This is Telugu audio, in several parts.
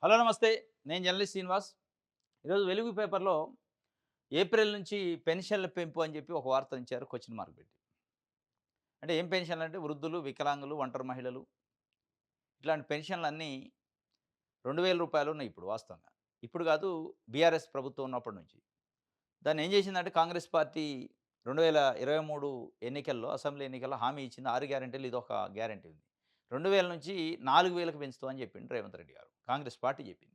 హలో నమస్తే. నేను జర్నలిస్ట్ శ్రీనివాస్. ఈరోజు వెలుగు పేపర్‌లో ఏప్రిల్ నుంచి పెన్షన్ల పెంపు అని చెప్పి ఒక వార్త ఇచ్చారు క్వెషన్ మార్క్ పెట్టి. అంటే ఏం పెన్షన్లంటే వృద్ధులు, వికలాంగులు, ఒంటరి మహిళలు ఇట్లాంటి పెన్షన్‌లన్నీ రూ. 2000 ఉన్నాయి ఇప్పుడు వాస్తవంగా. ఇప్పుడు కాదు, బీఆర్ఎస్ ప్రభుత్వం ఉన్నప్పటి నుంచి. దాన్ని ఏం చేసిందంటే కాంగ్రెస్ పార్టీ 2023 ఎన్నికల్లో, అసెంబ్లీ ఎన్నికల్లో హామీ ఇచ్చింది. 6 గ్యారంటీలు ఇదొక గ్యారంటీ ఉంది. 2000 నుంచి 4000కి పెంచుతామని చెప్పిండు రేవంత్ రెడ్డి గారు. కాంగ్రెస్ పార్టీ చెప్పింది.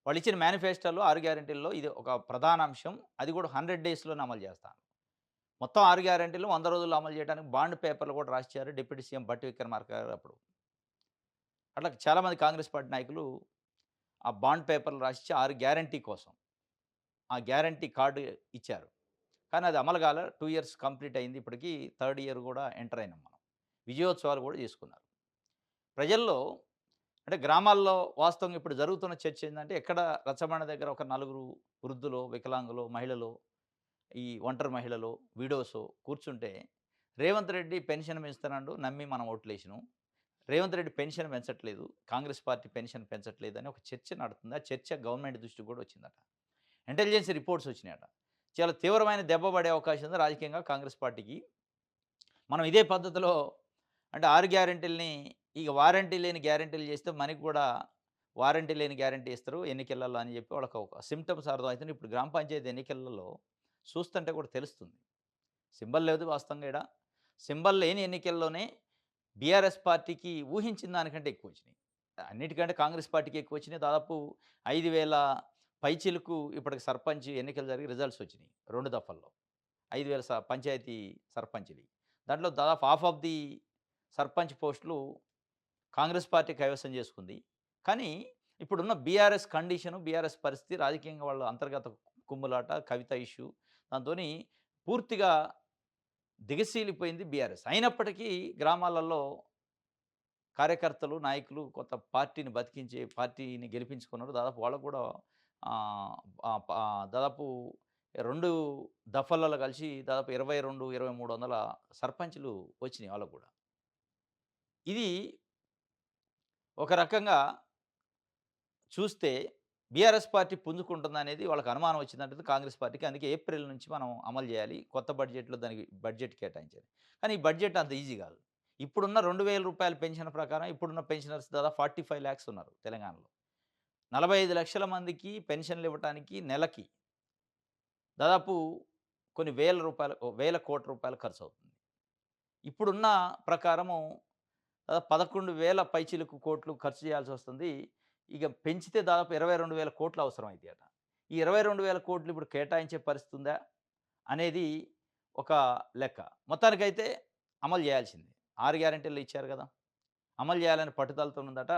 వాళ్ళిచ్చిన మేనిఫెస్టోలో 6 గ్యారంటీల్లో ఇది ఒక ప్రధాన అంశం. అది కూడా 100 డేస్‌లోనే అమలు చేస్తాను. మొత్తం 6 గ్యారంటీలు 100 రోజుల్లో అమలు చేయడానికి బాండ్ పేపర్‌లు కూడా రాసిచ్చారు డిప్యూటీ సీఎం భట్టి విక్రమార్క గారు అప్పుడు. అట్లా చాలామంది కాంగ్రెస్ పార్టీ నాయకులు ఆ బాండ్ పేపర్‌లు రాసిచ్చి 6 గ్యారంటీ కోసం ఆ గ్యారంటీ కార్డ్ ఇచ్చారు. కానీ అది అమలు కాలే. 2 ఇయర్స్ కంప్లీట్ అయింది. ఇప్పటికి థర్డ్ ఇయర్ కూడా ఎంటర్ అయినాం మనం. విజయోత్సవాలు కూడా చేసుకున్నారు. ప్రజల్లో అంటే గ్రామాల్లో వాస్తవంగా ఇప్పుడు జరుగుతున్న చర్చ ఏందంటే, ఎక్కడ రచ్చబండ దగ్గర ఒక నలుగురు వృద్ధులో, వికలాంగులో, మహిళలో, ఈ ఒంటరి మహిళలో, విడోసో కూర్చుంటే, రేవంత్ రెడ్డి పెన్షన్ పెంచుతున్నాడు నమ్మి మనం ఓట్లేసినాం. రేవంత్ రెడ్డి పెన్షన్ పెంచట్లేదు. కాంగ్రెస్ పార్టీ పెన్షన్ పెంచట్లేదు అని ఒక చర్చ నడుతుంది. ఆ చర్చ గవర్నమెంట్ దృష్టికి కూడా వచ్చిందట. ఇంటెలిజెన్స్ రిపోర్ట్స్ వచ్చినాయట. చాలా తీవ్రమైన దెబ్బ పడే అవకాశం ఉంది రాజకీయంగా కాంగ్రెస్ పార్టీకి. మనం ఇదే పద్ధతిలో అంటే 6 గ్యారంటీలని ఇక వారంటీ లేని గ్యారంటీలు చేస్తే మనకి కూడా వారంటీ లేని గ్యారంటీ ఇస్తారు ఎన్నికలలో అని చెప్పి వాళ్ళకి ఒక సింప్టమ్స్ అర్థమవుతుంది. ఇప్పుడు గ్రామ పంచాయతీ ఎన్నికలలో చూస్తుంటే కూడా తెలుస్తుంది. సింబల్ లేదు వాస్తవంగా ఈడ. సింబల్ లేని ఎన్నికల్లోనే బీఆర్ఎస్ పార్టీకి ఊహించిన దానికంటే ఎక్కువొచ్చినాయి. అన్నిటికంటే కాంగ్రెస్ పార్టీకి ఎక్కువొచ్చినాయి. దాదాపు 5000 పైచిలుకు ఇప్పటికి సర్పంచ్ ఎన్నికలు జరిగి రిజల్ట్స్ వచ్చినాయి 2 దఫల్లో. 5000 పంచాయతీ సర్పంచ్‌వి. దాంట్లో దాదాపు హాఫ్ ఆఫ్ ది సర్పంచ్ పోస్టులు కాంగ్రెస్ పార్టీ కైవసం చేసుకుంది. కానీ ఇప్పుడున్న బీఆర్ఎస్ కండిషను, బీఆర్ఎస్ పరిస్థితి రాజకీయంగా వాళ్ళ అంతర్గత కుమ్ములాట, కవిత ఇష్యూ దాంతోని పూర్తిగా దిగసీలిపోయింది బీఆర్ఎస్. అయినప్పటికీ గ్రామాలలో కార్యకర్తలు, నాయకులు కొంత పార్టీని బతికించే పార్టీని గెలిపించుకున్నారు. దాదాపు వాళ్ళకు కూడా ఆహ్, ఆహ్, ప దాదాపు 2 దఫాలలో కలిసి దాదాపు 22, 2300 సర్పంచులు వచ్చినాయి వాళ్ళకు కూడా. ఇది ఒక రకంగా చూస్తే బీఆర్ఎస్ పార్టీ పుంజుకుంటుందనేది వాళ్ళకి అనుమానం వచ్చిందంటే కాంగ్రెస్ పార్టీకి. అందుకే ఏప్రిల్ నుంచి మనం అమలు చేయాలి. కొత్త బడ్జెట్‌లో దానికి బడ్జెట్ కేటాయించాలి. కానీ ఈ బడ్జెట్ అంత ఈజీ కాదు. ఇప్పుడున్న రూ. 2000 పెన్షన్ ప్రకారం ఇప్పుడున్న పెన్షనర్స్ దాదాపు 45,00,000 ఉన్నారు తెలంగాణలో. 45,00,000 మందికి పెన్షన్‌లు ఇవ్వటానికి నెలకి దాదాపు కొన్ని వేల రూపాయలు, వేల కోట్ల రూపాయలు ఖర్చవుతుంది. ఇప్పుడున్న ప్రకారము 11,000 పైచిలుకు కోట్లు ఖర్చు చేయాల్సొస్తుంది. ఇక పెంచితే దాదాపు 22,000 కోట్లు అవసరమైతాయట. ఈ 22,000 కోట్లు ఇప్పుడు కేటాయించే పరిస్థితి ఉందా? అనేది ఒక లెక్క. మొత్తానికైతే అమలు చేయాల్సిందే. 6 గ్యారంటీలు ఇచ్చారు గదా! అమలు చేయాలని పట్టుదలతో ఉందట.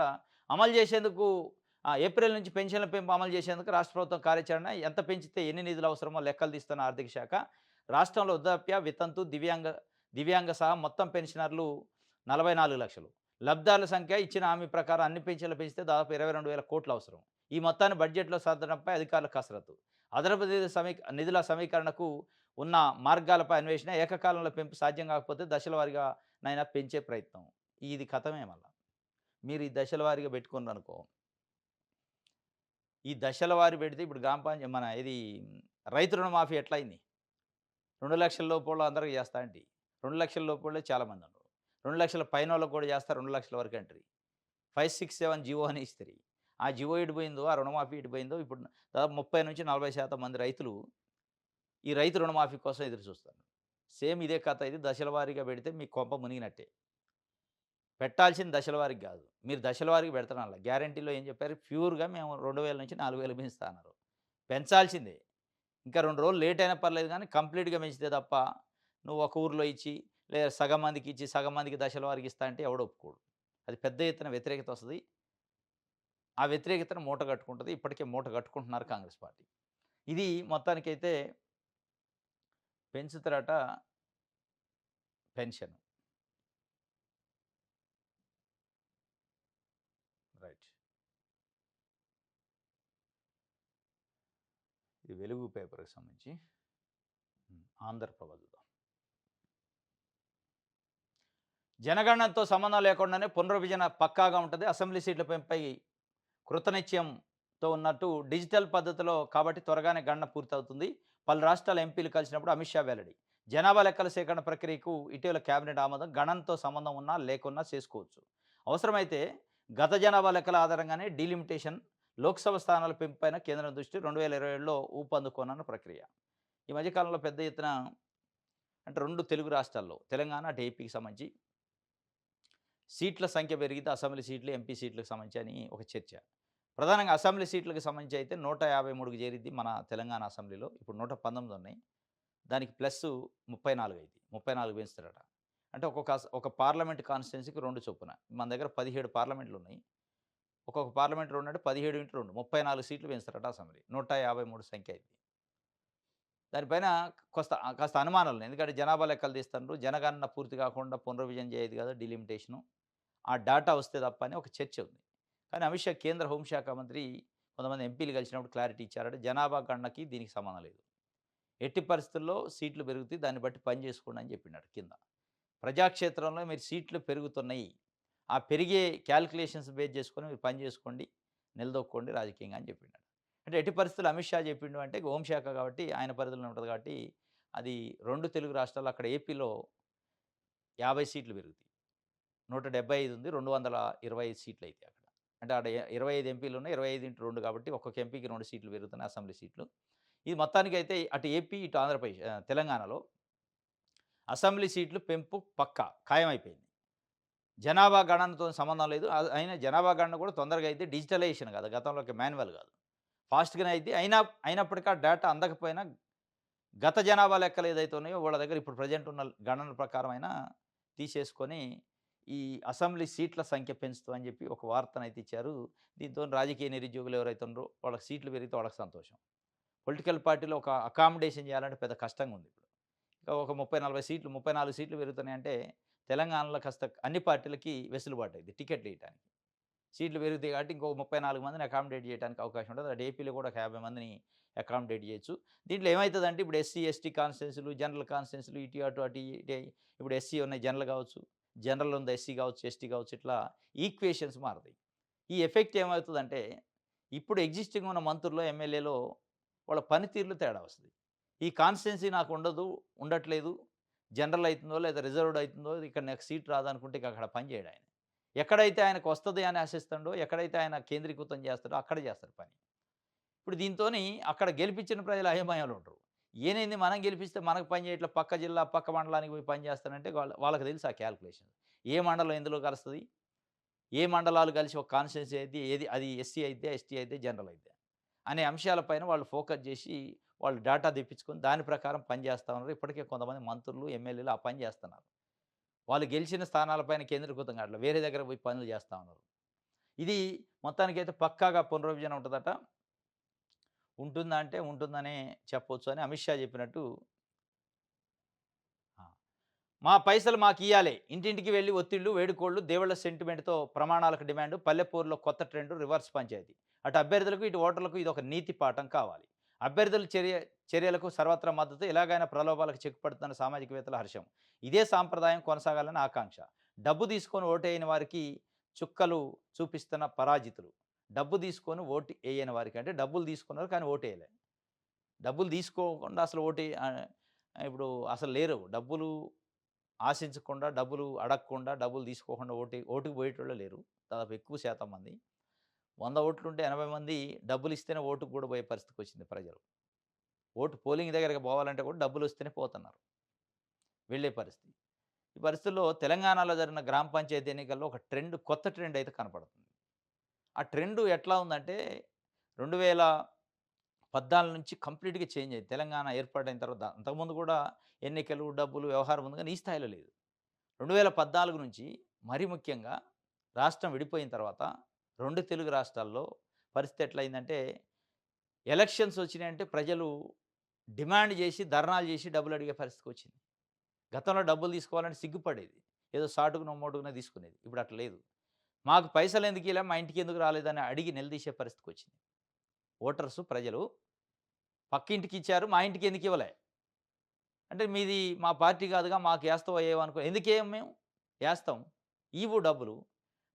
అమలు చేసేందుకు ఏప్రిల్ నుంచి పెన్షన్ల పెంపు అమలు చేసేందుకు రాష్ట్ర ప్రభుత్వం కార్యాచరణ ఎంత పెంచితే ఎన్ని నిధులు అవసరమో లెక్కలు తీస్తున్న ఆర్థిక శాఖ. రాష్ట్రంలో వృద్ధాప్య, వితంతు, దివ్యాంగ సహా మొత్తం పెన్షనర్లు 44,00,000. లబ్ధిదారుల సంఖ్య ఇచ్చిన హామీ ప్రకారం అన్ని పెన్షన్లు పెంచితే దాదాపు 22,000 కోట్లు అవసరం. ఈ మొత్తాన్ని బడ్జెట్‌లో సర్దడంపై అధికారుల కసరత్తు. అదనపు నిధుల సమీకరణకు ఉన్న మార్గాలపై అన్వేషణ. ఏకకాలంలో పెంపు సాధ్యం కాకపోతే దశల వారీగా నైనా పెంచే ప్రయత్నం. ఇది కథమే మళ్ళా. మీరు ఈ దశల వారీగా పెట్టుకున్నారనుకో, ఈ దశల వారీ పెడితే ఇప్పుడు గ్రామ మన ఇది రైతు రుణమాఫీ ఎట్లయింది? 2,00,000 లోపోళ్ళు అందరికి చేస్తా అంటి. 2,00,000 లోపోళ్ళే చాలామంది ఉన్నారు. 2,00,000 పైనోళ్ళకి కూడా చేస్తా 2,00,000 వరకు అంట్రి. 567 జివో అని ఇస్తిరి. ఆ జివో ఎటు పోయిందో, ఆ రుణమాఫీ ఎటు పోయిందో ఇప్పుడు దాదాపు 30-40% మంది రైతులు ఈ రైతు రుణమాఫీ కోసం ఎదురు చూస్తారు. సేమ్ ఇదే కథ ఇది దశల వారీగా పెడితే మీ కొంప మునిగినట్టే. పెట్టాల్సింది దశల వారీకి గాదు. మీరు దశల వారీగా పెడతన్నాల. గ్యారంటీలో ఏం చెప్పారు? ప్యూర్‌గా మేము 2,000-4,000 పెంచుతా అన్నారు. పెంచాల్సిందే. ఇంకా 2 రోజులు లేట్ అయినా పర్లేదు గానీ కంప్లీట్‌గా పెంచితే తప్ప, నువ్వు ఒక ఊర్లో ఇచ్చి, లేదా సగం మందికి ఇచ్చి, సగం మందికి దశల వారీగా ఇస్తా అంటే ఎవడు ఒప్పుకోడు. అది పెద్ద ఎత్తున వ్యతిరేకత వస్తది. ఆ వ్యతిరేకతను మూట గట్టుకుంటది. ఇప్పటికే మూట గట్టుకుంటున్నారు కాంగ్రెస్ పార్టీ. ఇది మొత్తానికైతే పెంచుతారట పెన్షన్. రైట్. ఇది వెలుగు పేపర్‌కి సంబంధించి. ఆంధ్రప్రభ చూద్దాం. జనగణనతో సంబంధం లేకుండానే పునర్విభజన పక్కాగా ఉంటది. అసెంబ్లీ సీట్ల పెంపుపై కృతనిశ్చయంతో ఉన్నట్టు డిజిటల్ పద్ధతిలో కాబట్టి త్వరగానే గణన పూర్తవుతుంది. పలు రాష్ట్రాల ఎంపీలు కలిసినప్పుడు అమిత్ షా వెల్లడి. జనాభా లెక్కల సేకరణ ప్రక్రియకు ఇటీవల కేబినెట్ ఆమోదం. గణనతో సంబంధం ఉన్నా లేకున్నా చేసుకోవచ్చు. అవసరమైతే గత జనాభా లెక్కల ఆధారంగానే డీలిమిటేషన్, లోక్సభ స్థానాల పెంపుపైన కేంద్రం దృష్టి. 2027లో ఊపందుకోనున్న ప్రక్రియ. ఈ మధ్య కాలంలో పెద్ద ఎత్తున అంటే 2 తెలుగు రాష్ట్రాల్లో తెలంగాణ, అటు ఏపీకి సంబంధించి సీట్ల సంఖ్య పెరిగితే అసెంబ్లీ సీట్లు, ఎంపీ సీట్లకు సంబంధించి అని ఒక చర్చ. ప్రధానంగా అసెంబ్లీ సీట్లకు సంబంధించి అయితే 153కి చేరిద్ది మన తెలంగాణ అసెంబ్లీలో. ఇప్పుడు 119 ఉన్నాయి. దానికి ప్లస్సు 34 అయింది. 34 పెంచుతారట. అంటే ఒక పార్లమెంట్ కాన్స్టిట్యున్సీకి 2 చొప్పున. మన దగ్గర 17 పార్లమెంట్లు ఉన్నాయి. ఒక్కొక్క పార్లమెంట్ 2 అంటే 17 ఇంటూ 2 34 సీట్లు పెంచుతారట అసెంబ్లీ. 153 సంఖ్య అయింది. దానిపైన కాస్త అనుమానాలున్నాయి. ఎందుకంటే జనాభా లెక్కలు తీస్తున్నారు. జనగణన పూర్తి కాకుండా పునర్విజన్ చేయదు కదా డీలిమిటేషను. ఆ డాటా వస్తే తప్ప అని ఒక చర్చ ఉంది. కానీ అమిత్ షా కేంద్ర హోంశాఖ మంత్రి కొంతమంది ఎంపీలు కలిసినప్పుడు క్లారిటీ ఇచ్చారట. జనాభా గణనకి దీనికి సంబంధం లేదు. ఎట్టి పరిస్థితుల్లో సీట్లు పెరుగుతాయి. దాన్ని బట్టి పని చేసుకోండి అని చెప్పినాడు కింద. ప్రజాక్షేత్రంలో మీరు సీట్లు పెరుగుతున్నాయి. ఆ పెరిగే క్యాలిక్యులేషన్స్ బేస్ చేసుకొని మీరు పని చేసుకోండి, నిలదొక్కోండి రాజకీయంగా అని చెప్పినాడు. అంటే ఎట్టి పరిస్థితుల్లో అమిత్ షా చెప్పిండు అంటే హోంశాఖ కాబట్టి ఆయన పరిధిలో ఉంటుంది కాబట్టి అది 2 తెలుగు రాష్ట్రాలు అక్కడ ఏపీలో 50 సీట్లు పెరుగుతాయి. 175 ఉంది. 225 సీట్లు అయితాయి అక్కడ. అంటే ఆడ 25 ఎంపీలు ఉన్నాయి. 25 ఇంటూ 2 కాబట్టి ఒక్కొక్క ఎంపీకి 2 సీట్లు పెరుగుతున్నాయి అసెంబ్లీ సీట్లు. ఇది మొత్తానికైతే అటు ఏపీ, ఇటు ఆంధ్రప్రదేశ్ తెలంగాణలో అసెంబ్లీ సీట్లు పెంపు పక్కా ఖాయమైపోయింది. జనాభా గణనతో సంబంధం లేదు. అయినా జనాభా గణన కూడా తొందరగా అయితే డిజిటలైజేషన్ కాదు. గతంలోకి మాన్యువల్ కాదు. ఫాస్ట్‌గానే అయిద్ది. అయినప్పటికీ ఆ డేటా అందకపోయినా గత జనాభా లెక్కలు ఏదైతే ఉన్నాయో వాళ్ళ దగ్గర ఇప్పుడు ప్రెజెంట్ ఉన్న గణన ప్రకారం అయినా తీసేసుకొని ఈ అసెంబ్లీ సీట్ల సంఖ్య పెంచుతామని చెప్పి ఒక వార్తనైతే ఇచ్చారు. దీంతో రాజకీయ నిరుద్యోగులు ఎవరైతే ఉన్నారో వాళ్ళకి సీట్లు పెరిగితే వాళ్ళకి సంతోషం. పొలిటికల్ పార్టీలో ఒక అకామిడేషన్ చేయాలంటే పెద్ద కష్టంగా ఉంది ఇప్పుడు. ఇంకా ఒక 30, 40 సీట్లు 34 సీట్లు పెరుగుతున్నాయంటే తెలంగాణలో కాస్త అన్ని పార్టీలకి వెసులుబాటు అయింది టికెట్లు ఇయటానికి. సీట్లు పెరుగుతాయి కాబట్టి ఇంకో 34 మందిని అకామిడేట్ చేయడానికి అవకాశం ఉంటుంది. అటు ఏపీలో కూడా ఒక 50 మందిని అకామిడేట్ చేయొచ్చు. దీంట్లో ఏమవుతుందంటే ఇప్పుడు ఎస్సీ, ఎస్టీ కాన్స్టిట్యున్సీలు, జనరల్ కాన్స్టిట్యున్సీలు అటు ఇప్పుడు ఎస్సీ ఉన్నాయి జనరల్ కావచ్చు, జనరల్ ఉంది ఎస్సీ కావచ్చు, ఎస్టీ కావచ్చు, ఇట్లా ఈక్వేషన్స్ మారుతాయి. ఈ ఎఫెక్ట్ ఏమవుతుందంటే ఇప్పుడు ఎగ్జిస్టింగ్ ఉన్న మంత్రుల్లో, ఎమ్మెల్యేలో వాళ్ళ పనితీరులో తేడా వస్తుంది. ఈ కాన్స్టిట్యున్సీ నాకు ఉండట్లేదు, జనరల్ అవుతుందో లేదా రిజర్వ్డ్ అవుతుందో ఇక్కడ నాకు సీట్ రాదనుకుంటే ఇక అక్కడ పని చేయడు ఆయన. ఎక్కడైతే ఆయనకు వస్తది అని ఆశిస్తాడో, ఎక్కడైతే ఆయన కేంద్రీకృతం చేస్తాడో అక్కడ చేస్తాడు పని. ఇప్పుడు దీంతోని అక్కడ గెలిపించిన ప్రజలు అయోమయంలో ఉంటారు. ఏనైంది మనం గెలిపిస్తే మనకు పని చేయట్లే, పక్క జిల్లా, పక్క మండలానికి పోయి పని చేస్తానంటే వాళ్ళకి తెలుసు ఆ క్యాలిక్యులేషన్. ఏ మండలం ఎందులో కలుస్తది? ఏ మండలాలు కలిసి ఒక కాన్స్టిట్యున్సీ అయితే ఏది అది ఎస్సీ అయితే, ఎస్టీ అయితే, జనరల్ అయితే అనే అంశాలపైన వాళ్ళు ఫోకస్ చేసి వాళ్ళు డేటా తెప్పించుకొని దాని ప్రకారం పని చేస్తా ఉన్నారు. ఇప్పటికే కొంతమంది మంత్రులు, ఎమ్మెల్యేలు ఆ పని చేస్తున్నారు. వాళ్ళు గెలిచిన స్థానాలపైన కేంద్రీకృతం కావట్లే. వేరే దగ్గర పోయి పనులు చేస్తా ఉన్నారు. ఇది మొత్తానికైతే పక్కాగా పునర్విభజన ఉంటదట. ఉంటుందా అంటే ఉంటుందనే చెప్పొచ్చు అని అమిత్ షా చెప్పినట్టు ఆ! మా పైసలు మాకియ్యాలే. ఇంటింటికి వెళ్లి ఒత్తిళ్లు, వేడుకోళ్లు, దేవుళ్ల సెంటిమెంట్‌తో ప్రమాణాలకు డిమాండ్, పల్లెపూరులో కొత్త ట్రెండ్, రివర్స్ పంచాయతీ. అటు అభ్యర్థులకు, ఇటు ఓటర్లకు ఇదొక నీతి పాఠం కావాలి. అభ్యర్థుల చర్యలకు సర్వత్రా మద్దతు. ఎలాగైనా ప్రలోభాలకు చెక్ పడుతున్న సామాజికవేత్తల హర్షం. ఇదే సాంప్రదాయం కొనసాగాలని ఆకాంక్ష. డబ్బు తీసుకొని ఓటేయని వారికి చుక్కలు చూపిస్తున్న పరాజితులు. డబ్బు తీసుకొని ఓటు ఎయ్యని వారికి అంటే డబ్బులు తీసుకున్నారు కానీ ఓటేయలే. డబ్బులు తీసుకోకుండా అసలు ఇప్పుడు అసలు లేరు. డబ్బులు ఆశించకుండా, డబ్బులు అడగకుండా, డబ్బులు తీసుకోకుండా ఓటుకు పోయేటోళ్ళే లేరు. దాదాపు ఎక్కువ శాతం మంది. 100 ఓట్లుంటే 80 మంది డబ్బులిస్తేనే ఓటుకు కూడా పోయే పరిస్థితికొచ్చింది ప్రజలు. ఓటు పోలింగ్ దగ్గరికి పోవాలంటే కూడా డబ్బులొస్తేనే పోతున్నారు. వెళ్ళే పరిస్థితి. ఈ పరిస్థితుల్లో తెలంగాణలో జరిగిన గ్రామ పంచాయతీ ఎన్నికల్లో ఒక కొత్త ట్రెండ్ అయితే కనపడుతుంది. ఆ ట్రెండ్ ఎట్లా ఉందంటే 2014 నుంచి కంప్లీట్‌గా చేంజ్ అయింది. తెలంగాణ ఏర్పాటైన తర్వాత అంతకుముందు కూడా ఎన్నికలు, డబ్బులు వ్యవహారం ఉంది కానీ ఈ స్థాయిలో లేదు. 2014 నుంచి మరీ ముఖ్యంగా రాష్ట్రం విడిపోయిన తర్వాత 2 తెలుగు రాష్ట్రాల్లో పరిస్థితి ఎట్లయిందంటే ఎలక్షన్స్ వచ్చినాయంటే ప్రజలు డిమాండ్ చేసి, ధర్నాలు చేసి డబ్బులు అడిగే పరిస్థితికొచ్చింది. గతంలో డబ్బులు తీసుకోవాలంటే సిగ్గుపడేది. ఏదో సాటుకునో, మోటుకునో తీసుకునేది. ఇప్పుడు అట్లా లేదు. మాకు పైసలెందుకు ఇయ్యలే, మా ఇంటికి ఎందుకు రాలేదని అడిగి నిలదీసే పరిస్థితికొచ్చింది. ప్రజలు పక్కింటికి ఇచ్చారు, మా ఇంటికి ఎందుకు ఇవ్వలే? అంటే మీది మా పార్టీ కాదుగా, మాకు ఏస్తావో ఏయవో అనుకో. ఎందుకేయం మేము? ఏస్తాం. ఇవ్వు డబ్బులు.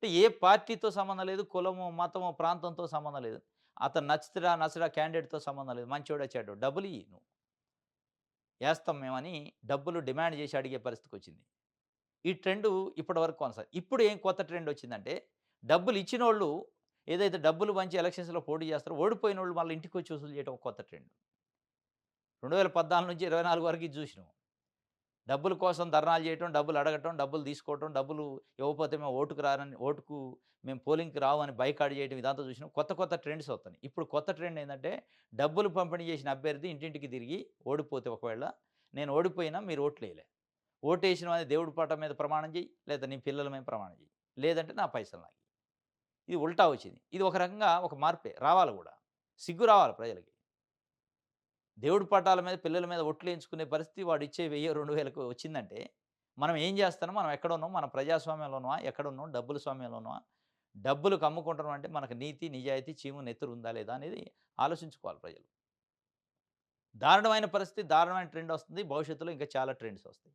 అంటే ఏ పార్టీతో సంబంధం లేదు. కులమో, మతమో, ప్రాంతంతో సంబంధం లేదు. అతను నచ్చుతడా, నచ్చడా క్యాండిడేట్‌తో సంబంధం లేదు. మంచోడా, చెడ్డోడా డబ్బులియ్యి నువ్వు. ఏస్తాం మేమని డబ్బులు డిమాండ్ చేసి అడిగే పరిస్థితికొచ్చింది. ఈ ట్రెండు ఇప్పటి వరకు ఇప్పుడు ఏం కొత్త ట్రెండ్ వచ్చిందంటే, డబ్బులు ఇచ్చినోళ్ళు ఏదైతే డబ్బులు పంచి ఎలక్షన్స్‌లో పోటీ చేస్తారో, ఓడిపోయినోళ్ళు మళ్ళీ ఇంటికొచ్చి వసూలు చేయడం ఒక కొత్త ట్రెండ్. 2014 నుంచి 24 వరకు ఇది చూసినాం. డబ్బుల కోసం ధర్నాలు చేయటం, డబ్బులు అడగటం, డబ్బులు తీసుకోవటం, డబ్బులు ఇవ్వకపోతే మేము ఓటుకు మేము పోలింగ్‌కి రావని బైకాట్ చేయడం ఇదంతా చూసినాం. కొత్త కొత్త ట్రెండ్స్ వస్తున్నాయి. ఇప్పుడు కొత్త ట్రెండ్ ఏందంటే, డబ్బులు పంపిణీ చేసిన అభ్యర్థి ఇంటింటికి తిరిగి ఓడిపోతే ఒకవేళ, నేను ఓడిపోయినా మీరు ఓట్లేయలే. ఓటేసినవని దేవుడి పటం మీద ప్రమాణం చెయ్యి, లేదా నీ పిల్లల మీద ప్రమాణం చెయ్యి. లేదంటే నా పైసలు నాకియ్యి. ఇది ఉల్టా వచ్చింది. ఇది ఒక రకంగా ఒక మార్పే. రావాలి గూడా. సిగ్గు రావాలి ప్రజలకి. దేవుడి పటాల మీద, పిల్లల మీద ఒట్లేయించుకునే పరిస్థితి వాడిచ్చే 1000, 2000కు వచ్చిందంటే, మనం ఏం చేస్తున్నాం? మనం ఎక్కడున్నాం? మన ప్రజాస్వామ్యంలో ఉన్నామా? ఎక్కడున్నాం? డబ్బుల స్వామ్యంలో ఉన్నామా? డబ్బులకు అమ్ముకుంటున్నాం అంటే మనకు నీతి, నిజాయితీ, చీము నెత్తురు ఉందా లేదా అనేది ఆలోచించుకోవాలి ప్రజలు. దారుణమైన పరిస్థితి, దారుణమైన ట్రెండ్ వస్తుంది. భవిష్యత్తులో ఇంకా చాలా ట్రెండ్స్ వస్తాయి.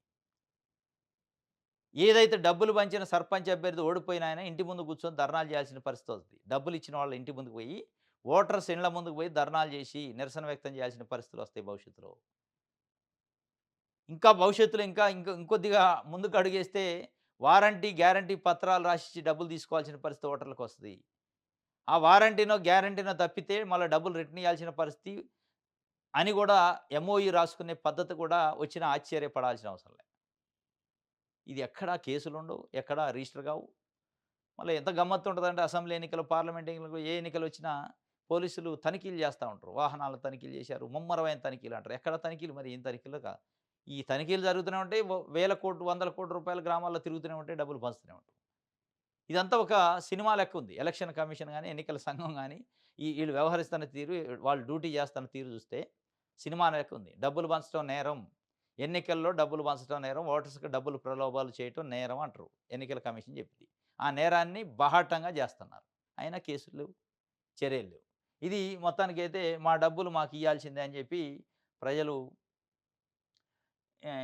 ఏదైతే డబ్బులు పంచిన సర్పంచ్ అభ్యర్థి ఓడిపోయిన ఆయన ఇంటి ముందు కూర్చొని ధర్నాలు చేయాల్సిన పరిస్థితి వస్తది. డబ్బులు ఇచ్చిన వాళ్ళ ఇంటి ముందుకు పోయి, ఓటర్స్ ఇండ్ల ముందుకు పోయి ధర్నాలు చేసి, నిరసన వ్యక్తం చేయాల్సిన పరిస్థితులొస్తాయి భవిష్యత్తులో. ఇంకా భవిష్యత్తులో ఇంకొద్దిగా ముందుకు అడుగేస్తే వారంటీ, గ్యారంటీ పత్రాలు రాసిచ్చి డబ్బులు తీసుకోవాల్సిన పరిస్థితి ఓటర్లకొస్తది. ఆ వారంటీనో, గ్యారంటీనో తప్పితే మళ్ళా డబ్బులు రిటర్న్ ఇయ్యాల్సిన పరిస్థితి అని గూడా ఎంఓయూ రాసుకునే పద్ధతి కూడా వచ్చినా ఆశ్చర్యపడాల్సిన అవసరం లే. ఇది ఎక్కడా కేసులుండవు, ఎక్కడా రిజిస్టర్ గావు. మళ్ళీ ఎంత గమ్మత్తుంటదంటే అసెంబ్లీ ఎన్నికలు, పార్లమెంట్ ఎన్నికలు ఏ ఎన్నికలొచ్చినా పోలీసులు తనిఖీలు చేస్తా ఉంటారు. వాహనాల తనిఖీలు చేశారు. ముమ్మరమైన తనిఖీలు అంటారు. ఎక్కడ తనిఖీలు మరి ఏం తనిఖీలో ఈ తనిఖీలు జరుగుతూనే ఉంటాయి. వేల కోట్లు, వందల కోట్ల రూపాయలు గ్రామాల్లో తిరుగుతూనే ఉంటాయి. డబ్బులు పంచుతూనే ఉంటారు. ఇదంతా ఒక సినిమా లెక్కుంది. ఎలక్షన్ కమిషన్ గాని, ఎన్నికల సంఘం గాని, ఈళ్ళు వ్యవహరిస్తున్న తీరు, వాళ్ళు డ్యూటీ చేస్తున్న తీరు చూస్తే సినిమా లెక్కుంది. డబ్బులు పంచడం నేరం. ఎన్నికల్లో డబ్బులు పంచడం నేరం. ఓటర్స్‌కి డబ్బులు ప్రలోభాలు చేయటం నేరం అంటారు. ఎన్నికల కమిషన్ చెప్పింది. ఆ నేరాన్ని బాహాటంగా చేస్తున్నారు. అయినా కేసులు లేవు, చర్యలు లేవు. ఇది మొత్తానికైతే మా డబ్బులు మాకియ్యాల్సిందే అని చెప్పి ప్రజలు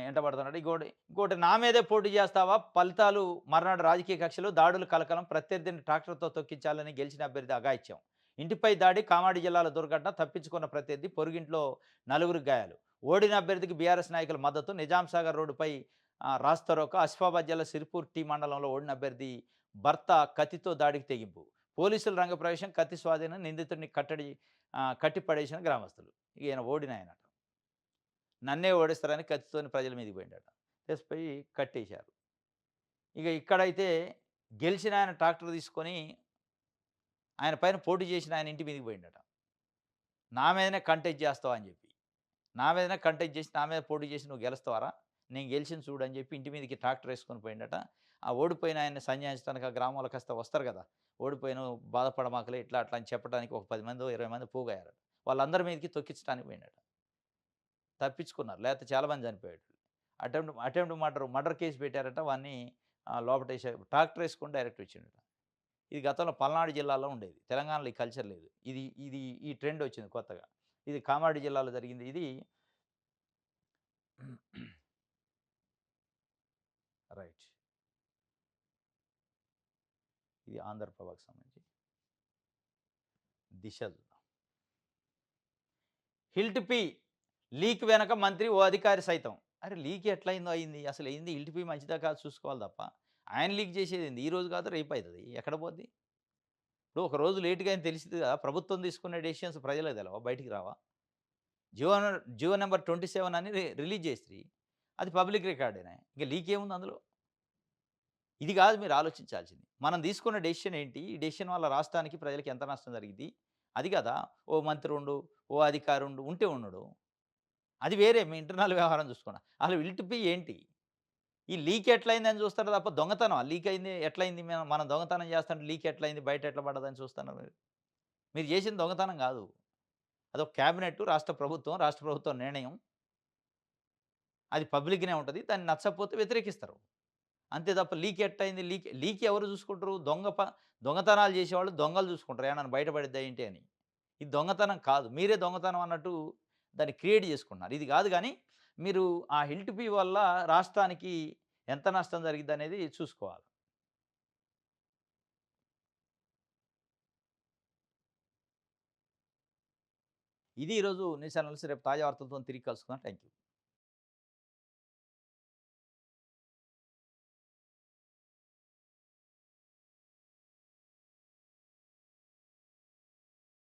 ఎంటబడుతున్నాడు. ఇంకోటి నా మీదే పోటీ చేస్తావా? ఫలితాలు మర్నాడు రాజకీయ కక్షలు, దాడులు కలకలం, ప్రత్యర్థిని ట్రాక్టర్‌తో తొక్కించాలని గెలిచిన అభ్యర్థి అఘాయిత్యం. ఇంటిపై దాడి, కామారెడ్డి జిల్లాలో దుర్ఘటన, తప్పించుకున్న ప్రత్యర్థి, పొరుగింట్లో నలుగురికి గాయాలు. ఓడిన అభ్యర్థికి బీఆర్ఎస్ నాయకుల మద్దతు, నిజాం సాగర్ రోడ్డుపై రాస్తారోకో, ఆసిఫాబాద్ జిల్లా సిరిపూర్ టీ మండలంలో ఓడిన అభ్యర్థి భర్త కత్తితో దాడికి తెగింపు. పోలీసుల రంగప్రవేశం, కత్తి స్వాధీనం, నిందితుడిని కట్టి పడేసిన గ్రామస్తులు. ఈయన ఓడినాయన. నన్నే ఓడిస్తారని కత్తితోని ప్రజల మీదకి పోయిండట. తెసిపోయి కట్టేశారు. ఇక ఇక్కడైతే గెలిచిన ఆయన ట్రాక్టర్ తీసుకొని ఆయన పైన పోటీ చేసిన ఆయన ఇంటి మీదకి పోయిండట. నా మీదనే కంటెస్ట్ చేస్తావా అని చెప్పి. నా మీదనే కంటెస్ట్ చేసి నా మీద పోటీ చేసి నువ్వు గెలుస్తావారా? నేను గెలిచింది చూడు అని చెప్పి ఇంటి మీదకి ట్రాక్టర్ ఏసుకొని పోయిండట. ఆ ఓడిపోయిన ఆయన్ని సంజాయించడానికి ఆ గ్రామంలో కాస్త వస్తారు కదా! ఓడిపోయాను బాధపడమాకలే ఇట్లా అట్లా అని చెప్పడానికి ఒక 10 మందో, 20 మందో పోగయ్యారట. వాళ్ళందరి మీదకి తొక్కించడానికి పోయిండట. తప్పించుకున్నారు. లేకపోతే చాలామంది చనిపోయేటోళ్ళు. అటెంప్ట్ మర్డర్ కేస్ పెట్టారట. వాడిని లోపటేసారు. ట్రాక్టర్ ఏసుకొని డైరెక్ట్ వచ్చిండట. ఇది గతంలో పల్నాడు జిల్లాలో ఉండేది. తెలంగాణలో ఈ కల్చర్ లేదు. ఇది ఇది ఈ ట్రెండ్ వచ్చింది కొత్తగా. ఇది కామారెడ్డి జిల్లాలో జరిగింది. ఇది రైట్. ఇది ఆంధ్రప్రభకు సంబంధించి. దిశ హిల్ట్ పి లీక్ వెనక మంత్రి ఓ అధికారి సైతం. అరే లీక్ ఎట్లయిందో అయింది. అసలు ఏంది హిల్ట్ పి మంచిదా కాదా చూసుకోవాలి తప్ప, ఆయన లీక్ చేసేదేంది? ఈ రోజు కాదు రేపు అయితది. ఎక్కడ పోద్ది? ఇప్పుడు ఒక రోజు లేట్‌గా అని తెలిసింది కదా! ప్రభుత్వం తీసుకునే డెసిషన్స్ ప్రజలకు తెలవా? బయటికి రావా? జియో జియో నంబర్ 27 అని రిలీజ్ చేసిర్రు. అది పబ్లిక్ రికార్డేనే. ఇంక లీక్ ఏముంది అందులో? ఇది కాదు మీరు ఆలోచించాల్సింది. మనం తీసుకున్న డెసిషన్ ఏంటి? ఈ డెసిషన్ వల్ల రాష్ట్రానికి, ప్రజలకి ఎంత నష్టం జరిగిద్ది? అది కదా! ఓ మంత్రి ఉండు, ఓ అధికారి ఉంటే ఉన్నడు. అది వేరే మీ ఇంటర్నల్ వ్యవహారం చూసుకోండి. అసలు విల్‌టిపి ఏంటి? ఈ లీక్ ఎట్లయిందని చూస్తారు తప్ప దొంగతనం. లీక్ అయింది ఎట్లయింది? మనం దొంగతనం చేస్తుంటే లీక్ ఎట్లయింది? బయట ఎట్లా పడ్డదని చూస్తున్నారు మీరు. మీరు చేసింది దొంగతనం కాదు. అదొక క్యాబినెట్, రాష్ట్ర ప్రభుత్వం నిర్ణయం. అది పబ్లిక్‌నే ఉంటది. దాన్ని నచ్చకపోతే వ్యతిరేకిస్తారు. అంతే తప్ప లీక్ ఎట్టయింది? లీక్ ఎవరు చూసుకుంటారు? దొంగతనాలు చేసేవాళ్ళు దొంగలు చూసుకుంటారు. ఏమన్నా బయటపడిద్దా ఏంటి అని. ఇది దొంగతనం కాదు. మీరే దొంగతనం అన్నట్టు దాన్ని క్రియేట్ చేసుకుంటున్నారు. ఇది కాదు గానీ, మీరు ఆ హిల్ట్ ఫీ వల్ల రాష్ట్రానికి ఎంత నష్టం జరిగిద్దనేది చూసుకోవాలి. ఇది ఈరోజు న్యూస్ అనాలిసిస్. రేపు తాజా వార్తలతో తిరిగి కలుసుకుందాం. Thank you.